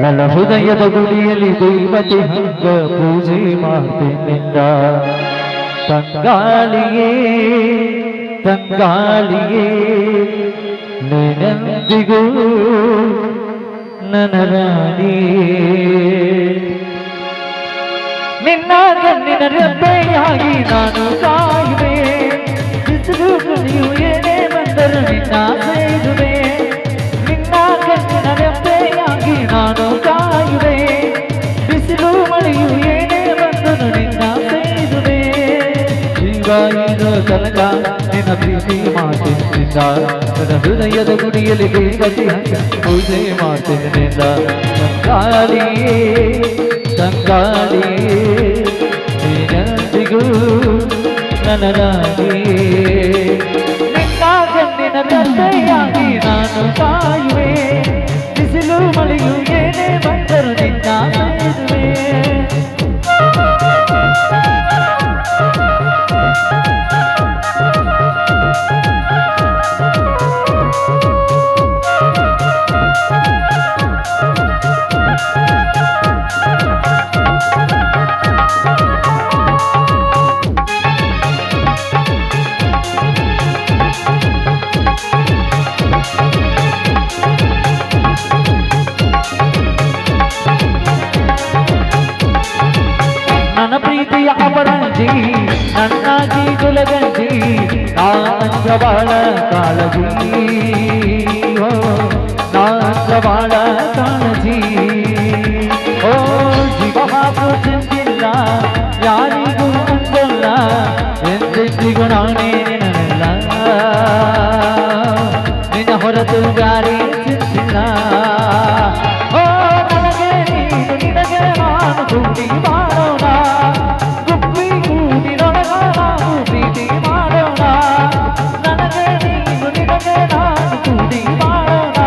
ನನ್ನ ಹೃದಯದ ಗುಡಿಯಲ್ಲಿ ದೈವತೆ ಹಂಗ ಪೂಜೆ ಮಾಡ್ತೇನಿಂದ ತಂಗಾಳಿಯೇ ತಂಗಾಳಿಯೇ ನೆನೆಂದಿಗೂ ನನ್ನ ರಾಣಿ ನಿನ್ನ ಕಣ್ಣಿನ ರೆಪ್ಪೆಯಾಗಿ ನಾನು ಕಾಯುವೆ ಬಿಸಿಲು ನೀವು ಏನೇ ಬಂದರು ನಿನ್ನ ಸೇರುವೆ ನಿನ್ನ ಕಣ್ಣಿನ ರೆಪ್ಪೆಯಾಗಿ ನಾನು ಕಾಯುವೆ ಬಿಸಿಲು ಮಳೆಯು ಏನೇ ಬಂದರು ನಿನ್ನ ಸೇರುವೆ ಜೀವ ಇರೋ ತನಕ ನಿನ್ನ ಪ್ರೀತಿ ಮಾಡ್ತಿದ್ದ ನನ್ನ ಹೃದಯದ ಗುಡಿಯಲ್ಲಿ ದೇವತೆ ಪೂಜೆ ಮಾಡ್ತಿದ್ದ ತಂಗಾಳಿಯೇ ತಂಗಾಳಿಯೇ ನೀನಂದಿಗೂ ನನ್ನ ರಾಣಿಯೇ ನಿನ್ನ ಕಣ್ಣಿನ ತಂದೆಯಾಗಿ ನಾನು ಕಾಯುವೆ ಬಿಸಿಲು ಮಳೆಯು ಏನೇ ಬಂದರು ನಿನ್ನ ಸೇರುವೆ ನನ್ನ ಪ್ರೀತಿಯ ಅಪರಂಜಿ ನನ್ನಾಗಿ ತೊಲಗಂಜಿ ನಾನಂದ ಬಾಳ ಕಾಳಜಿ ನಾನಂದ ಬಾಳ ಕಾಳಜಿ ಓ ಜೀವ ಹಾಕು ಚಿಂತಿಲ್ಲ ಯಾರಿಗೂ ಅಂದಲ್ಲ ಎಂದೆಂದಿಗೂ ನಾನೇ ನಿನ್ನಲ್ಲ ನಿನ್ನ ಹೊರತು ಗಾಳಿ ಚಿಂತಿಲ್ಲ ಓ ನನಗೆ ನೀನು ನಿನಗೆ ನಾನು ಕೂಡಿ ಮಾಡೋಣ ಗುಬ್ಬಿ ಕೂಡಿನೊಳಗ ನಾವು ಪ್ರೀತಿ ಮಾಡೋಣ ನನಗೆ ನೀನು ನಿನಗೆ ನಾನು ಕೂಡಿ ಮಾಡೋಣ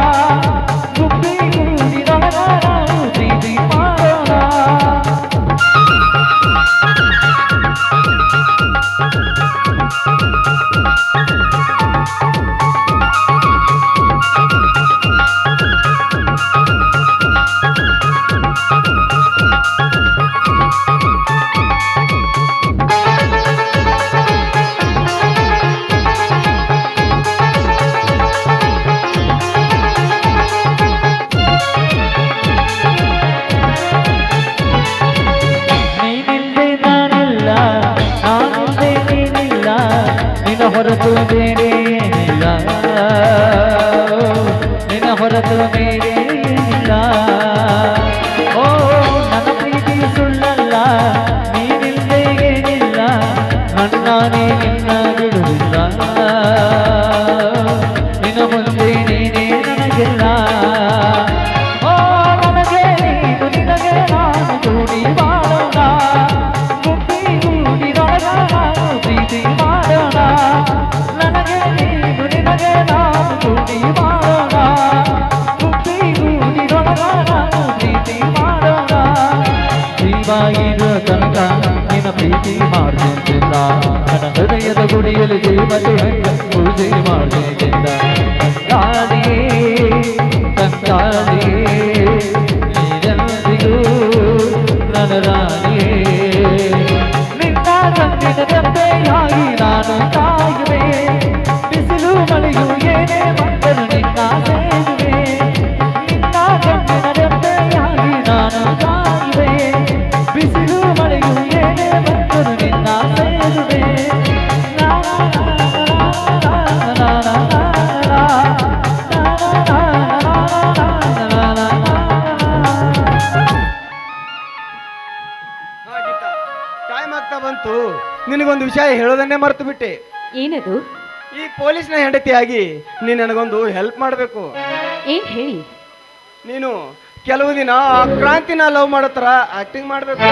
ಗುಬ್ಬಿ ಕೂಡಿನೊಳಗ ನಾವು ಪ್ರೀತಿ ಮಾಡೋಣ ಹೊರತು ಬೇರೆ ಏನಿಲ್ಲ ನಿನ್ನ ಹೊರತು ಬೇರೆ ಏನಿಲ್ಲ ಓ ನನ್ನ ಪ್ರೀತಿ ಸುಳ್ಳಲ್ಲ ನೀನಿಲ್ಲದೆ ಏನಿಲ್ಲ ನನ್ನಾನೇ ನಿನ್ನ ಬಿಡುವುದಿಲ್ಲ ನಿನ್ನ ಮುಂದೆ ನೀನೇ ನನಗಿಲ್ಲ ಓ ನನಗೆ ನೀನು ನಿನಗೆ ನಾನು ಕೂಡಿ ಮಾಡೋಣ ಗುಬ್ಬಿ ಕೂಡಿನೊಳಗ ನಾನು ಪ್ರೀತಿ ಮಾಡೋಣ ನನಗೆ ನೀನು ನಿನಗೆ ನಾನು ಕೂಡಿ ಮಾಡೋಣ ಗುಬ್ಬಿ ಕೂಡಿನೊಳಗ ನಾನು ಪ್ರೀತಿ ಮಾಡೋಣ ಜೀವ ಇರೋ ತನಕ ನಿನ್ನ ಪ್ರೀತಿ ಮಾಡ್ತಿದ್ದ ನನ್ನ ಹೃದಯದ ಗುಡಿಯಲ್ಲಿ ದೇವತೆ ಹಂಗ ಪೂಜೆ ಮಾಡ್ತಿದ್ದ ತಂಗಾಳಿಯೇ ತಂಗಾಳಿಯೇ ನೀನೆಂದಿಗೂ ನನ್ನ ರಾಣಿಯೇ ನಿನ್ನ ಕಣ್ಣಿನ ರೆಪ್ಪೆಯಾಗಿ ನಾನು ಕಾಯುವೆ ಬಿಸಿಲು ಮಳೆಯು ಏನೇ ಬಂದರು ನಿನ್ನ ಸೇರುವೆ ನಿನ್ನ ಕಣ್ಣಿನ ರೆಪ್ಪೆಯಾಗಿ ನಾನು ಕಾಯುವೆ ಬಿಸಿಲು ಮಳೆಯು ಏನೇ ಬಂದರು ನಿನ್ನ ಸೇರುವೆ ಟೈಮ್ ಆಗ್ತಾ ಬಂತು ನಿನಗೊಂದು ವಿಷಯ ಹೇಳೋದನ್ನೇ ಮರೆತು ಬಿಟ್ಟೆ ಏನದು ಈ ಪೊಲೀಸ್ನ ಹೆಂಡತಿಯಾಗಿ ನೀನು ನನಗೊಂದು ಹೆಲ್ಪ್ ಮಾಡಬೇಕು ಏನ್ ಹೇಳಿ ನೀನು ಕೆಲವು ದಿನ ಆ ಕ್ರಾಂತಿನ ಲವ್ ಮಾಡೋ ಥರ ಆಕ್ಟಿಂಗ್ ಮಾಡಬೇಕು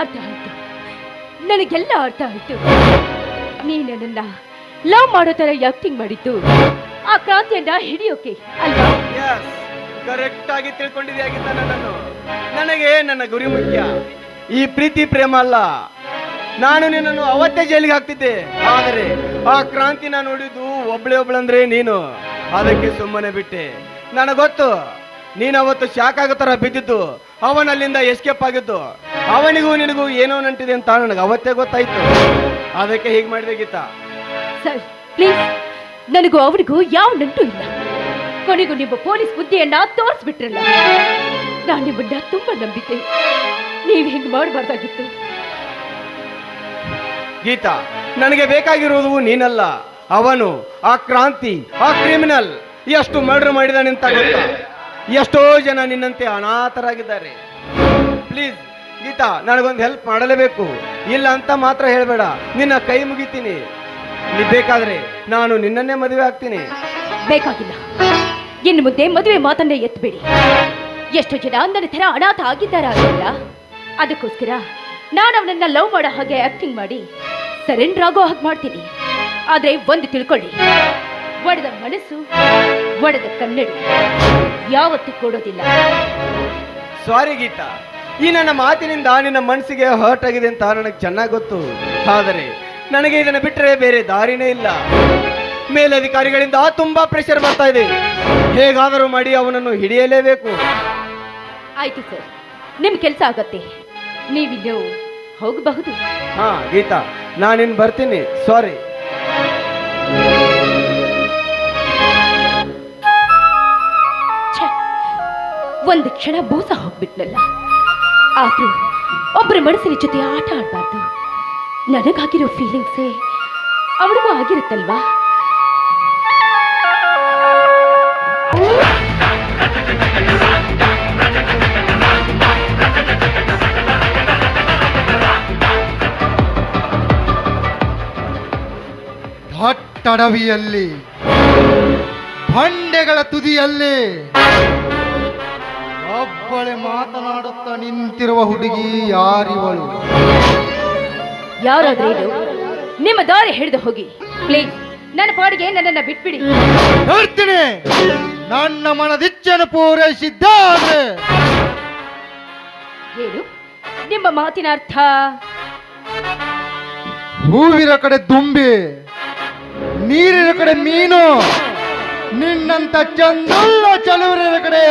ಅರ್ಥ ಆಯ್ತು ನನಗೆಲ್ಲ ಅರ್ಥ ಆಯ್ತು ನೀ ನನ್ನನ್ನ ಲವ್ ಮಾಡೋ ತರ ಆಕ್ಟಿಂಗ್ ಮಾಡಿದ್ದು ಆ ಕ್ರಾಂತಿಯನ್ನ ಹಿಡಿಯೋಕೆ ಅಲ್ವಾ ಕರೆಕ್ಟ್ ಆಗಿ ತಿಳ್ಕೊಂಡಿದೆಯಾಗಿದ್ದ ನನ್ನನ್ನು ನನಗೆ ನನ್ನ ಗುರಿ ಮುಖ್ಯ ಈ ಪ್ರೀತಿ ಪ್ರೇಮ ಅಲ್ಲ ನಾನು ನಿನ್ನನ್ನು ಅವತ್ತೇ ಜೈಲಿಗೆ ಹಾಕ್ತಿದ್ದೆ ಆದರೆ ಆ ಕ್ರಾಂತಿನ ನೋಡಿದ್ದು ಒಬ್ಳಂದ್ರೆ ನೀನು ಅದಕ್ಕೆ ಸುಮ್ಮನೆ ಬಿಟ್ಟೆ ನನಗೆ ಗೊತ್ತು, ನೀನು ಅವತ್ತು ಶಾಕ್ ಆಗೋ ಥರ ಬಿದ್ದಿದ್ದು, ಅವನಲ್ಲಿಂದ ಎಸ್ಕೇಪ್ ಆಗಿದ್ದು, ಅವನಿಗೂ ನಿನಗೂ ಏನೋ ನಂಟಿದೆ ಅಂತ ನನಗೆ ಅವತ್ತೇ ಗೊತ್ತಾಯ್ತು. ಅದಕ್ಕೆ ಹೀಗೆ ಮಾಡಿದೆ ಗೀತಾ. ಸರ್ ಪ್ಲೀಸ್, ನನಗೂ ಅವನಿಗೂ ಯಾವ ನಂಟು ಇಲ್ಲ. ಕೊನೆಗೂ ನಿಮ್ಮ ಪೊಲೀಸ್ ಬುದ್ಧಿಯನ್ನ ತೋರಿಸ್ಬಿಟ್ರಲ್ಲ. ನಾನು ನಿಮ್ಮನ್ನ ತುಂಬಾ ನಂಬಿದ್ದೆ. ನೀವು ಹಿಂಗೆ ಮಾಡಬಾರ್ದಾಗಿತ್ತು. ಗೀತಾ, ನನಗೆ ಬೇಕಾಗಿರುವುದು ನೀನಲ್ಲ, ಅವನು. ಆ ಕ್ರಾಂತಿ, ಆ ಕ್ರಿಮಿನಲ್ ಎಷ್ಟು ಮರ್ಡರ್ ಮಾಡಿದಾನೆ ಅಂತ ಗೊತ್ತಾ? ಎಷ್ಟೋ ಜನ ನಿನ್ನಂತೆ ಅನಾಥರಾಗಿದ್ದಾರೆ. ಪ್ಲೀಸ್ ಗೀತಾ, ನನಗೊಂದು ಹೆಲ್ಪ್ ಮಾಡಲೇಬೇಕು. ಇಲ್ಲ ಅಂತ ಮಾತ್ರ ಹೇಳಬೇಡ, ನಿನ್ನ ಕೈ ಮುಗಿತೀನಿ. ನೀ ಬೇಕಾದ್ರೆ ನಾನು ನಿನ್ನನ್ನೇ ಮದುವೆ ಆಗ್ತೀನಿ. ಬೇಕಾಗಿಲ್ಲ. ಇನ್ನು ಮುಂದೆ ಮದುವೆ ಮಾತನ್ನೇ ಎತ್ತಬೇಡಿ. ಎಷ್ಟು ಜನ ನನ್ನ ಥರ ಅನಾಥ ಆಗಿದ್ದಾರ ಅಲ್ಲ, ಅದಕ್ಕೋಸ್ಕರ ನಾನು ಅವನನ್ನ ಲವ್ ಮಾಡೋ ಹಾಗೆ ಆಕ್ಟಿಂಗ್ ಮಾಡಿ ಸರೆಂಡರ್ ಆಗೋ ಹಾಗೆ ಮಾಡ್ತೀನಿ. ಆದ್ರೆ ಒಂದು ತಿಳ್ಕೊಳ್ಳಿ, ಒಡೆದ ಮನಸ್ಸು, ಒಡೆದ ಕನ್ನಡಿ ಯಾವತ್ತೂ ಕೊಡೋದಿಲ್ಲ. ಸಾರಿ ಗೀತಾ, ಈ ನನ್ನ ಮಾತಿನಿಂದ ನಿನ್ನ ಮನಸ್ಸಿಗೆ ಹರ್ಟ್ ಆಗಿದೆ ಅಂತ ನನಗೆ ಚೆನ್ನಾಗಿ ಗೊತ್ತು. ಆದರೆ ನನಗೆ ಇದನ್ನು ಬಿಟ್ಟರೆ ಬೇರೆ ದಾರಿನೇ ಇಲ್ಲ. ಮೇಲಧಿಕಾರಿಗಳಿಂದ ತುಂಬಾ ಪ್ರೆಷರ್ ಬರ್ತಾ ಇದೆ. ಹೇಗಾದರೂ ಮಾಡಿ ಅವನನ್ನು ಹಿಡಿಯಲೇಬೇಕು. ಆಯ್ತು ಸರ್, ನಿಮ್ ಕೆಲಸ ಆಗತ್ತೆ. ನೀವಿನ್ನು ಹೋಗಬಹುದು. ಹಾ ಗೀತಾ, ನಾನಿನ್ ಬರ್ತೀನಿ. ಸಾರಿ. ಒಂದು ಕ್ಷಣ ಬೂಸ ಹೋಗ್ಬಿಟ್ಲಲ್ಲ. ಆದ್ರೂ ಒಬ್ಬರ ಮನಸ್ಸಿನ ಜೊತೆ ಆಟ ಆಡಬಾರ್ದು. ನನಗಾಗಿರೋ ಫೀಲಿಂಗ್ಸೇ ಅವಳಿಗೂ ಆಗಿರುತ್ತಲ್ವಾ? ದಟ್ಟಡವಿಯಲ್ಲಿ ಬಂಡೆಗಳ ತುದಿಯಲ್ಲಿ ಒಬ್ಬಳೆ ಮಾತನಾಡುತ್ತಾ ನಿಂತಿರುವ ಹುಡುಗಿ ಯಾರಿವಳು? ಯಾರಾದ್ರೂ ಇದು? ನಿಮ್ಮ ದಾರಿ ಹಿಡಿದು ಹೋಗಿ ಪ್ಲೀಸ್. ನನ್ನ ಪಾಡಿಗೆ ನನ್ನನ್ನ ಬಿಟ್ಬಿಡಿ. ನೋಡ್ತೀನಿ, ನನ್ನ ಮನದಿಚ್ಚನ್ನು ಪೂರೈಸಿದ್ದಾದ್ರೆ. ಏನು ನಿಮ್ಮ ಮಾತಿನ ಅರ್ಥ? ಹೂವಿನ ಕಡೆ ದುಂಬಿ, ನೀರಿನ ಕಡೆ ಮೀನು, ನಿನ್ನಂತ ಚಂದುಳ್ಳ ಚಲುವರ ಕಡೆ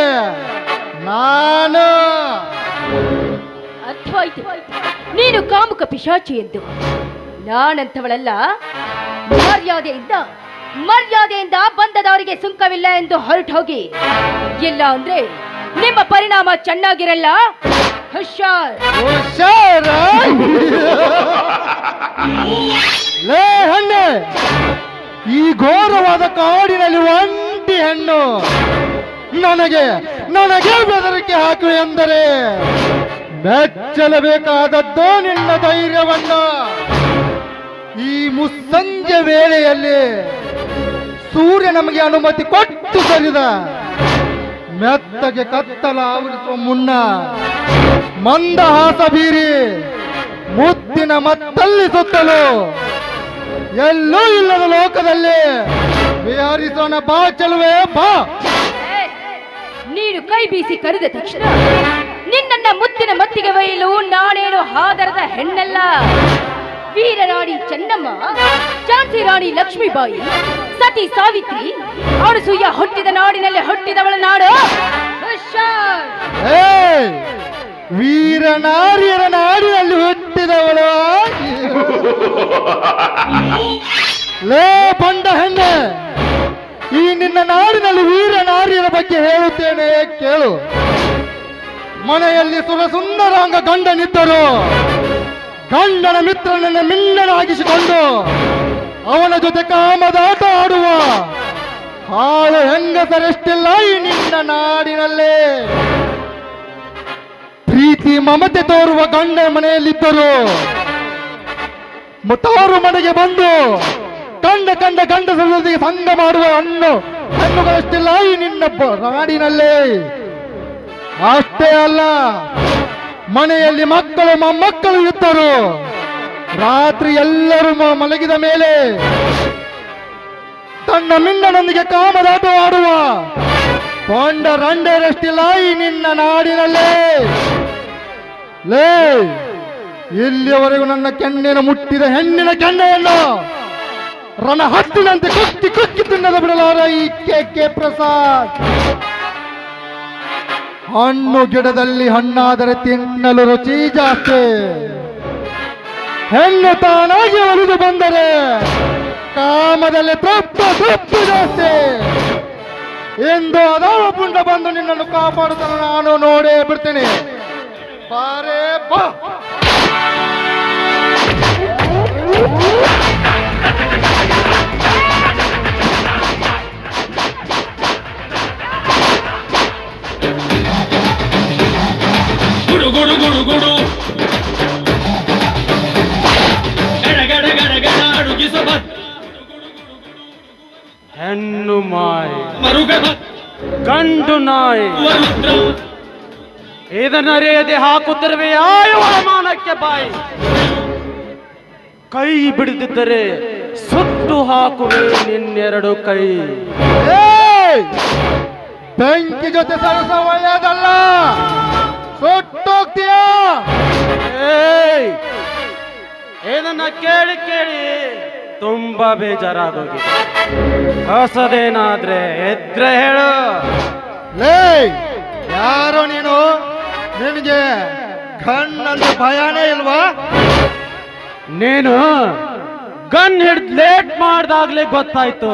ನಾನು. ಅರ್ಥವಾಯ್ತು, ನೀನು ಕಾಮುಕ ಪಿಶಾಚಿ ಎಂದು. ನಾನಂತವಳಲ್ಲ. ಮರ್ಯಾದೆಯಿಂದ ಬಂದದವರಿಗೆ ಸುಂಕವಿಲ್ಲ ಎಂದು ಹೊರಟು ಹೋಗಿ. ಇಲ್ಲ ಅಂದ್ರೆ ನಿಮ್ಮ ಪರಿಣಾಮ ಚೆನ್ನಾಗಿರಲ್ಲ. ಹುಷಾರ್. ಹುಷಾರ. ಲೇ ಹಣ್ಣೆ, ಈ ಘೋರವಾದ ಕಾಡಿನಲ್ಲಿ ಒಂಟಿ ಹೆಣ್ಣು ನನಗೆ ಬೆದರಿಕೆ ಹಾಕು ಎಂದರೆ ಮೆಚ್ಚಲೇಬೇಕಾದದ್ದು ನಿನ್ನ ಧೈರ್ಯವನ್ನ. ಈ ಮುಸ್ಸಂಜೆ ವೇಳೆಯಲ್ಲಿ ಸೂರ್ಯ ನಮಗೆ ಅನುಮತಿ ಕೊಟ್ಟು ಸರಿದ ಮೆತ್ತಗೆ ಕತ್ತಲ ಆವರಿಸುವ ಮುನ್ನ ಮಂದಹಾಸ ಬೀರಿ ಮುತ್ತಿನ ಮತ್ತಲ್ಲಿ ಸುತ್ತಲು ಎಲ್ಲೂ ಇಲ್ಲದ ಲೋಕದಲ್ಲಿ ವಿಹರಿಸೋಣ. ಬಾ ಚಲುವೆ ಬಾ. ನೀನು ಕೈ ಬೀಸಿ ಕರೆದ ತಕ್ಷಣ ನಿನ್ನನ್ನ ಮುತ್ತಿನ ಮತ್ತಿಗೆ ಒಯ್ಯಲು ನಾನೇನು ಹಾದರದ ಹೆಣ್ಣಲ್ಲ. ವೀರರಾಣಿ ಚೆನ್ನಮ್ಮ, ಝಾನ್ಸಿ ರಾಣಿ ಲಕ್ಷ್ಮೀಬಾಯಿ, ಸತಿ ಸಾವಿತ್ರಿ, ಅಣಸೂಯ ಹುಟ್ಟಿದ ನಾಡಿನಲ್ಲಿ ಹುಟ್ಟಿದವಳ ನಾಡು. ವೀರನಾರಿಯರ ನಾಡಿನಲ್ಲಿ ಹುಟ್ಟಿದವಳು. ಲೇ ಬಂಡ ಹೆಣ್ಣೆ, ಈ ನಿನ್ನ ನಾಡಿನಲ್ಲಿ ವೀರನಾರಿಯರ ಬಗ್ಗೆ ಹೇಳುತ್ತೇನೆ ಕೇಳು. ಮನೆಯಲ್ಲಿ ಸುರಸುಂದರಾಂಗ ಗಂಡನಿದ್ದರು. ಗಂಡನ ಮಿತ್ರನನ್ನು ಮಿಲ್ಲನಾಗಿಸಿಕೊಂಡು ಅವನ ಜೊತೆ ಕಾಮದಾಟ ಆಡುವ ಹಾಳು ಹೆಂಗಸರೆಷ್ಟಿಲ್ಲ ಈ ನಿನ್ನ ನಾಡಿನಲ್ಲೇ. ಪ್ರೀತಿ ಮಮತೆ ತೋರುವ ಗಂಡ ಮನೆಯಲ್ಲಿದ್ದರು. ತವರು ಮನೆಗೆ ಬಂದು ಕಂಡ ಗಂಡಸರೊಂದಿಗೆ ಸಂಗ ಮಾಡುವ ಹೆಣ್ಣುಗಳಷ್ಟಿಲ್ಲ ಈ ನಿನ್ನ ನಾಡಿನಲ್ಲೇ. ಅಷ್ಟೇ ಅಲ್ಲ, ಮನೆಯಲ್ಲಿ ಮಕ್ಕಳು ಮೊಮ್ಮಕ್ಕಳು ಇದ್ದರು. ರಾತ್ರಿ ಎಲ್ಲರೂ ಮಲಗಿದ ಮೇಲೆ ತನ್ನ ಮಿಂಡನೊಂದಿಗೆ ಕಾಮದಾಟ ಆಡುವ ಕೊಂಡ ರಂಡರಷ್ಟಿಲ್ಲ ಈ ನಿನ್ನ ನಾಡಿನಲ್ಲೇ. ಲೇ, ಇಲ್ಲಿಯವರೆಗೂ ನನ್ನ ಕೆನ್ನೆನ ಮುಟ್ಟಿದ ಹೆಣ್ಣಿನ ಕೆನ್ನೆಯನ್ನು ರಣ ಹತ್ತಿನಂತೆ ಕುಕ್ಕಿ ತಿನ್ನದ ಬಿಡಲಾರ ಈ ಕೆ ಪ್ರಸಾದ್. ಹಣ್ಣು ಗಿಡದಲ್ಲಿ ಹಣ್ಣಾದರೆ ತಿನ್ನಲು ರುಚಿ ಜಾಸ್ತಿ, ಹೆಣ್ಣು ತಾನಾಗಿ ಒಲಿದು ಬಂದರೆ ಕಾಮದಲ್ಲಿ ತೃಪ್ತಿ ಜಾಸ್ತಿ. ಎಂದು ಅದಾವ ಪುಂಡ ಬಂದು ನಿನ್ನನ್ನು ಕಾಪಾಡುತ್ತಾನೆ, ನಾನು ನೋಡೇ ಬಿಡ್ತೇನೆ. ಬಾರೇ ಬಾ. ಗುಡು ಗುಡು ಗುಡು ಗುಡು ಗಡ ಗಡ ಗಡ ಗಡ ಅಡುಗಿಸಬ ಹೆಣ್ಣು ಮಾಯಿ ಮರುಗಬ ಗಂಡು ನಾಯಿ ರುದ್ರ ಇದನ್ನರಿಯದೆ ಹಾಕುತ್ತಿರುವೆ ಯಾವ ಮಾನಕ್ಕೆ ಬಾಯಿ. ಕೈ ಬಿಡದಿದ್ದರೆ ಸುಟ್ಟು ಹಾಕುವೆ ನಿನ್ನೆರಡು ಕೈ. ಏಯ್! ಬೆಂಕಿ ಜೊತೆ ಸರಸ ಒಳ್ಳೆಯದಲ್ಲ, ಸುಟ್ಟೋಗ್ತೀಯ. ಏಯ್! ಏನನ್ನ ಕೇಳಿ ಕೇಳಿ ತುಂಬಾ ಬೇಜಾರಾಗೋಗಿದೆ. ಹೊಸದೇನಾದ್ರೆ ಎದ್ರೆ ಹೇಳು. ಲೇ, ಯಾರೋ ನೀನು? ನಿನಗೆ ಕಣ್ಣಂದ್ರೆ ಭಯನೇ ಇಲ್ವಾ? ನೀನು ಗನ್ ಹಿಡ್ದು ಲೇಟ್ ಮಾಡ್ದಾಗ್ಲೇ ಗೊತ್ತಾಯ್ತು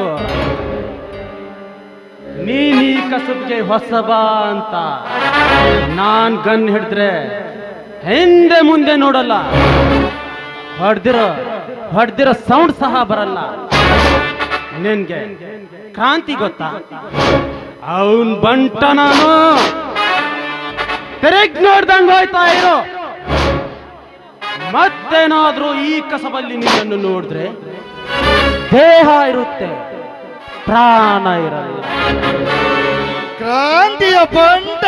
ನೀನ್ ಈ ಕಸಬ್ಗೆ ಹೊಸಬ ಅಂತ. ನಾನ್ ಗನ್ ಹಿಡಿದ್ರೆ ಹಿಂದೆ ಮುಂದೆ ನೋಡಲ್ಲ, ಹೊಡ್ದಿರೋ ಸೌಂಡ್ ಸಹ ಬರಲ್ಲ. ನಿನ್ಗೆ ಕ್ರಾಂತಿ ಗೊತ್ತಾ? ಅವನ್ ಬಂಟ ನಾನು. ತೆರೆಗ್ ನೋಡ್ದಂಗ್ ಹೋಯ್ತಾ ಇರೋ. ಮತ್ತೇನಾದ್ರೂ ಈ ಕಸಬಲ್ಲಿ ನಿನ್ನನ್ನು ನೋಡಿದ್ರೆ ದೇಹ ಇರುತ್ತೆ, ಪ್ರಾಣ ಇರಲ್ಲ. ಕ್ರಾಂತಿಯ ಬಂಟ.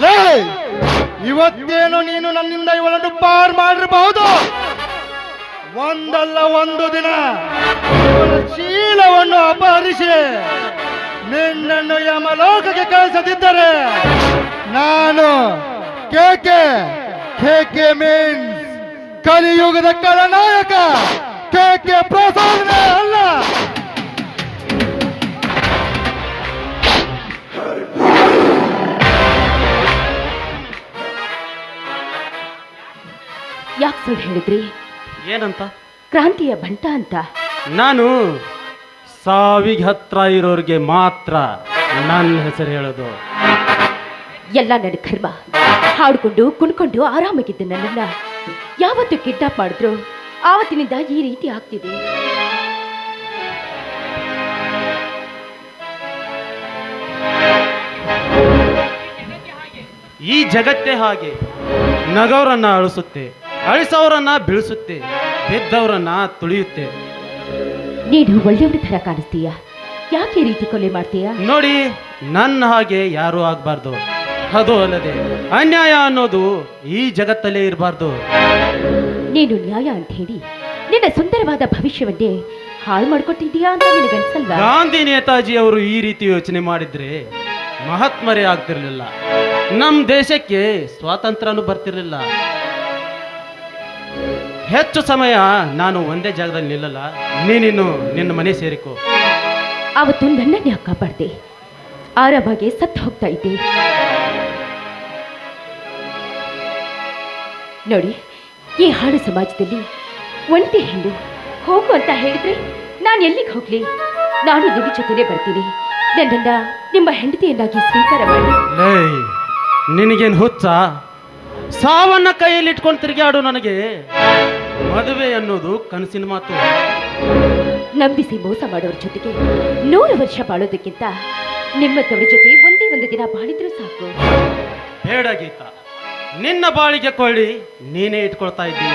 ಲೇ, ಇವತ್ತೇನು ನೀನು ನನ್ನಿಂದ ಇವಳನ್ನು ಪಾರ್ ಮಾಡಿರಬಹುದು. ಒಂದಲ್ಲ ಒಂದು ದಿನ ಇವಳ ಶೀಲವನ್ನು ಅಪಹರಿಸಿ ನಿನ್ನನ್ನು ಯಮಲೋಕಕ್ಕೆ ಕಳಿಸದಿದ್ದರೆ ನಾನು ಕೆ ಮೀನ್ಸ್ ಕಲಿಯುಗದ ಕಳನಾಯಕ ಕೆ ಪ್ರಸಾದನೇ ಅಲ್ಲ. ಯಾಕೆ ಸುಳ್ಳು ಹೇಳಿದ್ರಿ? ಏನಂತ? ಕ್ರಾಂತಿಯ ಬಂಟ ಅಂತ. ನಾನು ಸಾವಿಗೆ ಹತ್ರ ಇರೋರಿಗೆ ಮಾತ್ರ ನನ್ನ ಹೆಸರು ಹೇಳೋದು. ಎಲ್ಲ ನನ್ನ ಕರ್ಮ. ಹಾಡ್ಕೊಂಡು ಕುಣ್ಕೊಂಡು ಆರಾಮಾಗಿದ್ದೆ ನನ್ನನ್ನ ಯಾವತ್ತು ಕಿಡ್ನಾಪ್ ಮಾಡಿದ್ರು ಆವತ್ತಿನಿಂದ ಈ ರೀತಿ ಆಗ್ತಿದೆ. ಈ ಜಗತ್ತೇ ಹಾಗೆ. ನಗವರನ್ನ ಅಳಿಸುತ್ತೆ, ಅಳಿಸೋರನ್ನ ಬೀಳಿಸುತ್ತೆ, ಬಿದ್ದವರನ್ನ ತುಳಿಯುತ್ತೆ. ನೀನು ಒಳ್ಳೆಯವರ ಥರ ಕಾಣಿಸ್ತೀಯ, ಯಾಕೆ ಈ ರೀತಿ ಕೊಲೆ ಮಾಡ್ತೀಯ? ನೋಡಿ, ನನ್ನ ಹಾಗೆ ಯಾರೂ ಆಗ್ಬಾರ್ದು. ಅದು ಅಲ್ಲದೆ ಅನ್ಯಾಯ ಅನ್ನೋದು ಈ ಜಗತ್ತಲ್ಲೇ ಇರಬಾರ್ದು. ನೀನು ನ್ಯಾಯ ಅಂತ ಹೇಳಿ ನಿನ್ನ ಸುಂದರವಾದ ಭವಿಷ್ಯವನ್ನೇ ಹಾಳು ಮಾಡ್ಕೊಟ್ಟಿದ್ದೀಯಾ ಅಂತ ನಿನಗನ್ಸಲ್ವಾ? ಗಾಂಧಿ ನೇತಾಜಿ ಅವರು ಈ ರೀತಿ ಯೋಚನೆ ಮಾಡಿದ್ರೆ ಮಹಾತ್ಮರೇ ಆಗ್ತಿರ್ಲಿಲ್ಲ, ನಮ್ಮ ದೇಶಕ್ಕೆ ಸ್ವಾತಂತ್ರ್ಯನೂ ಬರ್ತಿರ್ಲಿಲ್ಲ. ಹೆಚ್ಚು ಸಮಯ ನಾನು ಒಂದೇ ಜಾಗದಲ್ಲಿ ನಿಲ್ಲಲ್ಲ. ನೀನಿನ್ನು ನಿನ್ನ ಮನೆ ಸೇರಿಕೋ. ಅವತ್ತು ನನ್ನನ್ನು ಯಾಕೆ ಕಾಪಾಡ್ದೆ? ಆರಾಮಾಗೆ ಸತ್ತು ಹೋಗ್ತಾ ಇದ್ದೆ. ನೋಡಿ, ಈ ಹಾಡು ಸಮಾಜದಲ್ಲಿ ಒಂಟಿ ಹೆಣ್ಣು ಹೋಗು ಅಂತ ಹೇಳಿದ್ರೆ ನಾನು ಎಲ್ಲಿಗೆ ಹೋಗ್ಲಿ? ನಾನು ನಿಮ್ಮ ಜೊತೆನೇ ಬರ್ತೀನಿ. ನನ್ನನ್ನ ನಿಮ್ಮ ಹೆಂಡತಿಯನ್ನಾಗಿ ಸ್ವೀಕಾರ ಮಾಡಿ. ಲೇ, ನಿನಗೇನು ಹುಚ್ಚ? ಸಾವನ್ನ ಕೈಯಲ್ಲಿ ಇಟ್ಕೊಂಡು ತಿರುಗಾಡು. ನನಗೆ ಮದುವೆ ಅನ್ನೋದು ಕನಸಿನ ಮಾತು. ನಂಬಿಸಿ ಮೋಸ ಮಾಡೋರ ಜೊತೆಗೆ 100 ವರ್ಷ ಬಾಳೋದಕ್ಕಿಂತ ನಿಮ್ಮತ್ತವರ ಜೊತೆ ಒಂದೇ ಒಂದು ದಿನ ಬಾಳಿದ್ರೂ ಸಾಕು. ಬೇಡ ಗೀತಾ, ನಿನ್ನ ಬಾಳಿಗೆ ಕೊಳ್ಳಿ ನೀನೇ ಇಟ್ಕೊಳ್ತಾ ಇದ್ದೀಯ.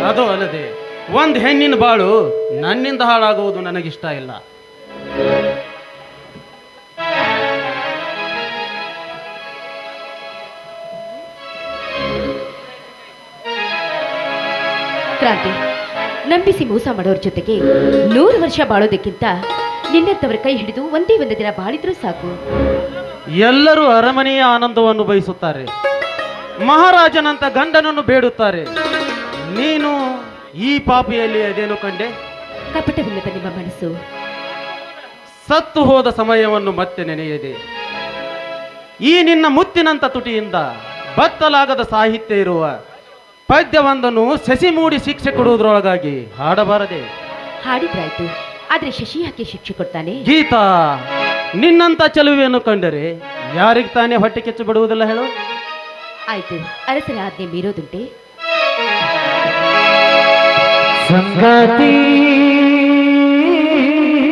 ಅದು ಅಲ್ಲದೆ ಒಂದು ಹೆಣ್ಣಿನ ಬಾಳು ನನ್ನಿಂದ ಹಾಳಾಗುವುದು ನನಗಿಷ್ಟ ಇಲ್ಲ. ಕ್ರಾಂತಿ, ನಂಬಿಸಿ ಮೋಸ ಮಾಡೋರ ಜೊತೆಗೆ 100 ವರ್ಷ ಬಾಳೋದಕ್ಕಿಂತ ನಿನ್ನಂತವರ ಕೈ ಹಿಡಿದು ಒಂದೇ ಒಂದು ದಿನ ಬಾಳಿದ್ರೂ ಸಾಕು. ಎಲ್ಲರೂ ಅರಮನೆಯ ಆನಂದವನ್ನು ಬಯಸುತ್ತಾರೆ, ಮಹಾರಾಜನಂತ ಗಂಡನನ್ನು ಬೇಡುತ್ತಾರೆ. ನೀನು ಈ ಪಾಪಿಯಲ್ಲಿ ಅದೇನು ಕಂಡೆ? ಕಪಟವಿಲ್ಲದ ನಿಮ್ಮ ಮನಸ್ಸು. ಸತ್ತು ಹೋದ ಸಮಯವನ್ನು ಮತ್ತೆ ನೆನೆಯದೆ ಈ ನಿನ್ನ ಮುತ್ತಿನಂತ ತುಟಿಯಿಂದ ಬತ್ತಲಾಗದ ಸಾಹಿತ್ಯ ಇರುವ ಪದ್ಯವೊಂದನ್ನು ಸಸಿ ಮೂಡಿ ಶಿಕ್ಷೆ ಕೊಡುವುದರೊಳಗಾಗಿ ಹಾಡಬಾರದೆ. ಹಾಡಿದ್ರಾಯ್ತು, ಆದ್ರೆ ಶಶಿ ಯಾಕೆ ಶಿಕ್ಷೆ ಕೊಡ್ತಾನೆ? ಗೀತಾ, ನಿನ್ನಂತ ಚೆಲುವೆಯನ್ನು ಕಂಡರೆ ಯಾರಿಗೆ ತಾನೇ ಹೊಟ್ಟೆ ಕೆಚ್ಚು ಬಿಡುವುದಿಲ್ಲ ಹೇಳು? ಆಯ್ತು, ಅರಸರ ಆಜ್ಞೆ ಮೀರೋದುಂಟೆ? ಸಂಗತಿ